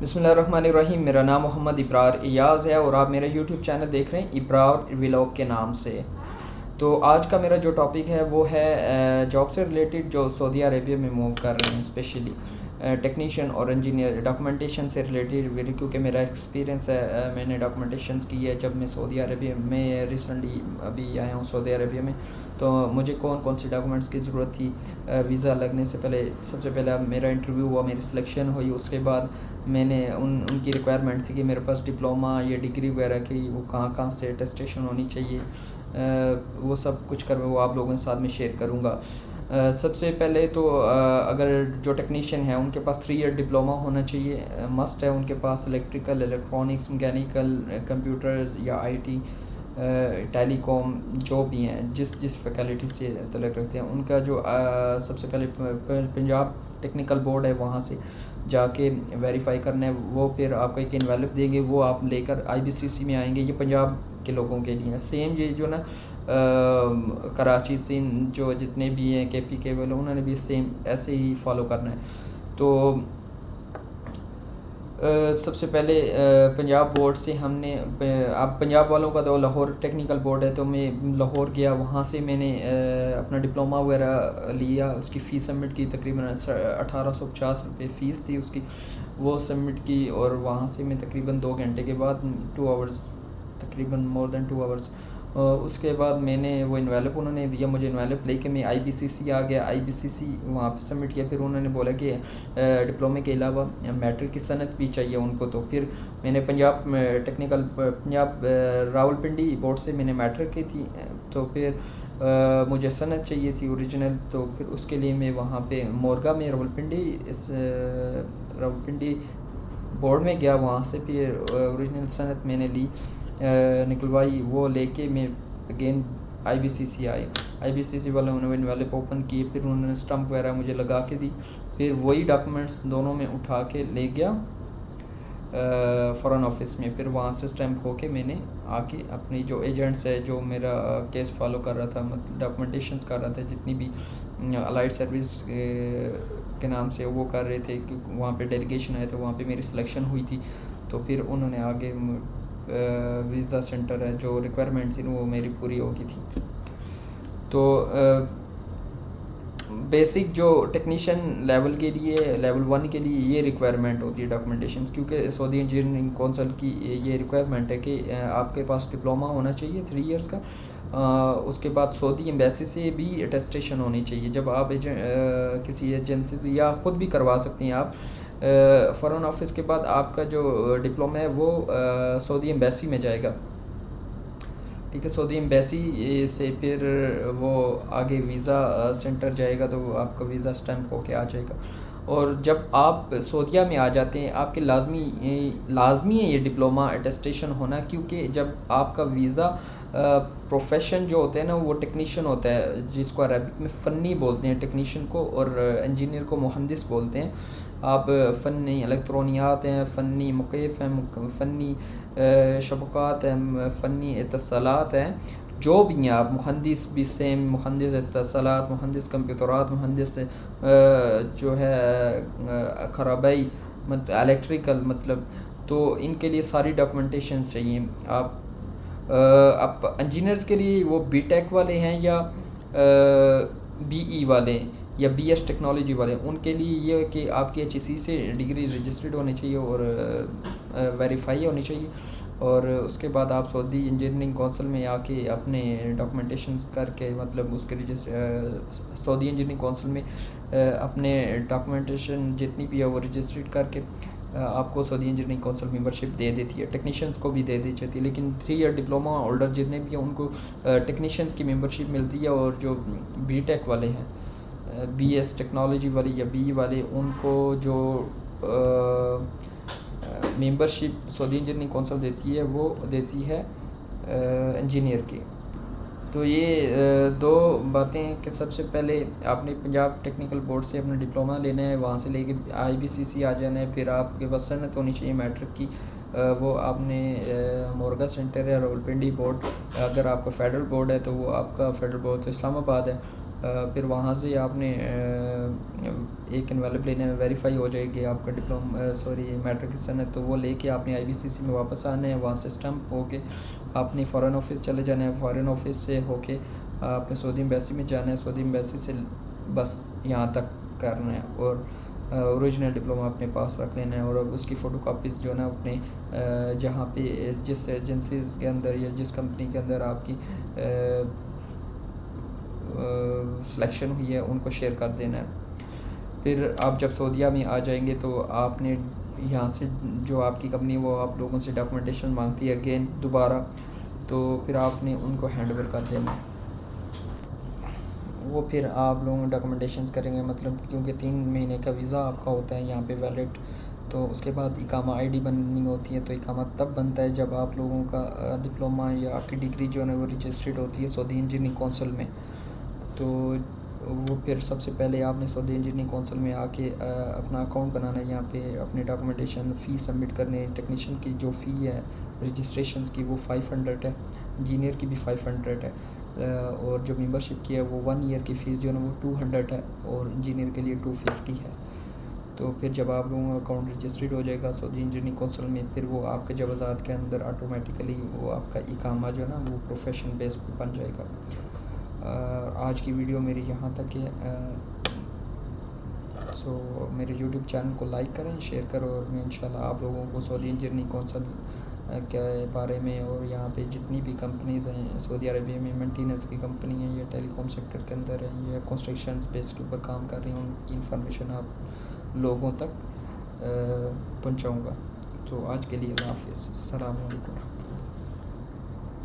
بسم اللہ الرحمن الرحیم۔ میرا نام محمد ابرار ایاز ہے اور آپ میرا یوٹیوب چینل دیکھ رہے ہیں ابرار ولاگ کے نام سے۔ تو آج کا میرا جو ٹاپک ہے وہ ہے جاب سے ریلیٹڈ جو سعودی عربیہ میں موو کر رہے ہیں، اسپیشلی ٹیکنیشین اور انجینئر ڈاکومنٹیشن سے ریلیٹڈ، کیونکہ میرا ایکسپیرینس ہے، میں نے ڈاکومنٹیشنس کی ہے جب میں سعودی عربیہ میں ریسنٹلی ابھی آیا ہوں سعودی عربیہ میں۔ تو مجھے کون کون سی ڈاکومنٹس کی ضرورت تھی ویزا لگنے سے پہلے، سب سے پہلے میرا انٹرویو ہوا، میری سلیکشن ہوئی، اس کے بعد میں نے ان کی ریکوائرمنٹ تھی کہ میرے پاس ڈپلوما یا ڈگری وغیرہ کی وہ کہاں سے اٹیسٹیشن ہونی چاہیے، وہ سب کچھ وہ آپ لوگوں کے ساتھ میں شیئر کروں گا۔ سب سے پہلے تو اگر جو ٹیکنیشین ہیں ان کے پاس 3 ایئر ڈپلوما ہونا چاہیے، مسٹ ہے ان کے پاس الیکٹریکل، الیکٹرانکس، میکینیکل، کمپیوٹر یا آئی ٹی، ٹیلی کام جو بھی ہیں جس فیکلٹی سے تعلق رکھتے ہیں، ان کا جو سب سے پہلے پنجاب ٹیکنیکل بورڈ ہے وہاں سے جا کے ویریفائی کرنا ہے۔ وہ پھر آپ کو ایک انویلپ دیں گے، وہ آپ لے کر IBCC میں آئیں گے۔ یہ پنجاب کے لوگوں کے لیے سیم، یہ جو نا کراچی سے جو جتنے بھی ہیں KP کے والے، انہوں نے بھی سیم ایسے ہی فالو کرنا ہے۔ تو سب سے پہلے پنجاب بورڈ سے ہم نے، اب پنجاب والوں کا تو لاہور ٹیکنیکل بورڈ ہے، تو میں لاہور گیا، وہاں سے میں نے اپنا ڈپلوما وغیرہ لیا، اس کی فیس سبمٹ کی، تقریباً 1850 روپے فیس تھی اس کی، وہ سبمٹ کی، اور وہاں سے میں تقریباً 2 گھنٹے کے بعد 2 آورز، تقریباً مور دین 2 آورز، اس کے بعد میں نے وہ انویلپ انہوں نے دیا مجھے، انویلپ لے کے میں IBCC آ گیا، IBCC وہاں پہ سبمٹ کیا۔ پھر انہوں نے بولا کہ ڈپلومے کے علاوہ میٹرک کی سند بھی چاہیے ان کو، تو پھر میں نے پنجاب راولپنڈی بورڈ سے میں نے میٹرک کی تھی، تو پھر مجھے سند چاہیے تھی اوریجنل، تو پھر اس کے لیے میں وہاں پہ مورگا میں راولپنڈی بورڈ میں گیا، وہاں سے پھر اوریجنل سند میں نے لی، نکلوائی، وہ لے کے میں اگین IBCC آئے۔ IBCC والوں نے انویلپ اوپن کیے، پھر انہوں نے اسٹمپ وغیرہ مجھے لگا کے دی، پھر وہی ڈاکومنٹس دونوں میں اٹھا کے لے گیا فارن آفس میں، پھر وہاں سے اسٹمپ ہو کے میں نے آ کے اپنی جو ایجنٹس ہے جو میرا کیس فالو کر رہا تھا، مطلب ڈاکومنٹیشنس کر رہا تھا، جتنی بھی الائٹ سروس کے نام سے وہ کر رہے تھے، کیونکہ وہاں پہ ڈیلیگیشن آئے تو وہاں پہ میری سلیکشن ہوئی تھی، تو پھر انہوں نے آگے ویزا سینٹر ہے جو ریکوائرمنٹ تھی وہ میری پوری ہو گئی تھی۔ تو بیسک جو ٹیکنیشین لیول کے لیے، لیول 1 کے لیے یہ ریکوائرمنٹ ہوتی ہے ڈاکومنٹیشنس، کیونکہ سعودی انجینئرنگ کونسل کی یہ ریکوائرمنٹ ہے کہ آپ کے پاس ڈپلوما ہونا چاہیے 3 ایئرس کا، اس کے بعد سعودی ایمبیسی سے بھی اٹیسٹیشن ہونی چاہیے۔ جب آپ کسی ایجنسی سے یا خود بھی کروا سکتے ہیں آپ، فارن آفس کے بعد آپ کا جو ڈپلوما ہے وہ سعودی ایمبیسی میں جائے گا، ٹھیک ہے، سعودی ایمبیسی سے پھر وہ آگے ویزا سینٹر جائے گا، تو وہ آپ کا ویزا اسٹیمپ ہو کے آ جائے گا۔ اور جب آپ سعودیہ میں آ جاتے ہیں، آپ کے لازمی ہے یہ ڈپلوما اٹیسٹیشن ہونا، کیونکہ جب آپ کا ویزا پروفیشن جو ہوتا ہے نا وہ ٹیکنیشین ہوتا ہے، جس کو عربک میں فنی بولتے ہیں ٹیکنیشین کو، اور انجینئر کو مہندس بولتے ہیں۔ آپ فنی الیکٹرونیات ہیں، فنی مکیف ہیں، فنی شبکات ہیں، فنی اتصالات ہیں، جو بھی ہیں آپ، مہندس بھی سیم، مہندس اتصالات، مہندس کمپیوٹرات، مہندس جو ہے خرابائی، الیکٹریکل، مطلب تو ان کے لیے ساری ڈاکومنٹیشنز چاہیے۔ آپ انجینئرز کے لیے وہ BTech والے ہیں یا BE والے یا BS ٹیکنالوجی والے، ان کے لیے یہ ہے کہ آپ کی HEC سے ڈگری رجسٹرڈ ہونی چاہیے اور ویریفائی ہونی چاہیے، اور اس کے بعد آپ سعودی انجینئرنگ کونسل میں آ کے اپنے ڈاکومنٹیشنز کر کے، مطلب اس کے سعودی انجینئرنگ کونسل میں اپنے ڈاکومنٹیشن جتنی بھی ہے وہ رجسٹرڈ کر کے آپ کو سعودی انجینئرنگ کونسل ممبرشپ دے دیتی ہے، ٹیکنیشینز کو بھی دے دی جاتی ہے، لیکن 3 ایئر ڈپلوما ہولڈر جتنے بھی ہیں ان کو ٹیکنیشینز کی ممبرشپ ملتی ہے، اور جو BTech والے ہیں، BS ٹیکنالوجی والے یا BE والے، ان کو جو ممبرشپ سعودی انجینئرنگ کونسل دیتی ہے وہ دیتی ہے انجینئر کی۔ تو یہ 2 باتیں ہیں کہ سب سے پہلے آپ نے پنجاب ٹیکنیکل بورڈ سے اپنا ڈپلوما لینا ہے، وہاں سے لے کے IBCC آ جانا ہے، پھر آپ کے پاس سند ہونی چاہیے میٹرک کی، وہ آپ نے مورگا سینٹر ہے راولپنڈی بورڈ، اگر آپ کا فیڈرل بورڈ ہے تو وہ آپ کا فیڈرل بورڈ تو اسلام آباد ہے، پھر وہاں سے آپ نے ایک انویلپ لینا ہے، ویریفائی ہو جائے گی آپ کا میٹرکسن ہے، تو وہ لے کے آپ نے IBCC میں واپس آنا ہے، وہاں سے اسٹمپ ہو کے آپ نے فارن آفس چلے جانا ہے، فارن آفس سے ہو کے آپ نے سعودی ایمبیسی میں جانا ہے، سعودی ایمبیسی سے بس یہاں تک کرنا ہے، اور اوریجنل ڈپلوما اپنے پاس رکھ لینا ہے، اور اس کی فوٹو کاپیز جو ہے نا اپنے جہاں پہ جس ایجنسیز کے اندر یا جس کمپنی کے اندر آپ کی سلیکشن ہوئی ہے ان کو شیئر کر دینا ہے۔ پھر آپ جب سعودیہ میں آ جائیں گے تو آپ نے یہاں سے جو آپ کی کمپنی وہ آپ لوگوں سے ڈاکومنٹیشن مانگتی ہے اگین دوبارہ، تو پھر آپ نے ان کو ہینڈ اوور کر دینا ہے۔ وہ پھر آپ لوگوں ڈاکومنٹیشنز کریں گے، مطلب کیونکہ 3 مہینے کا ویزا آپ کا ہوتا ہے یہاں پہ ویلڈ، تو اس کے بعد اقامہ ID بننی ہوتی ہے، تو اقامہ تب بنتا ہے جب آپ لوگوں کا ڈپلومہ یا آپ کی ڈگری جو ہے وہ رجسٹرڈ ہوتی ہے سعودی انجینئرنگ کونسل میں۔ تو وہ پھر سب سے پہلے آپ نے سعودی انجینئرنگ کونسل میں آ کے اپنا اکاؤنٹ بنانا ہے، یہاں پہ اپنے ڈاکومنٹیشن فی سبمٹ کرنے، ٹیکنیشین کی جو فی ہے رجسٹریشنز کی وہ 500 ہے، انجینئر کی بھی 500 ہے، اور جو ممبرشپ کی ہے وہ 1 ایئر کی فیس جو ہے نا وہ 200 ہے، اور انجینئر کے لیے 250 ہے۔ تو پھر جب آپ لوگوں کا اکاؤنٹ رجسٹرڈ ہو جائے گا سعودی انجینئرنگ کونسل میں، پھر وہ آپ کے جوازات کے اندر آٹومیٹیکلی وہ آپ کا اقامہ جو ہے نا وہ پروفیشن بیس پہ بن جائے گا۔ آج کی ویڈیو میری یہاں تک ہے، سو میرے یوٹیوب چینل کو لائک کریں، شیئر کرو، اور میں انشاءاللہ آپ لوگوں کو سعودی انجینئرنگ کونسل کے بارے میں، اور یہاں پہ جتنی بھی کمپنیز ہیں سعودی عربیہ میں مینٹیننس کی کمپنی ہیں یا ٹیلی کام سیکٹر کے اندر ہیں یا کنسٹرکشنز بیس کے اوپر کام کر رہی ہیں، ان کی انفارمیشن آپ لوگوں تک پہنچاؤں گا۔ تو آج کے لیے اللہ حافظ، السلام علیکم۔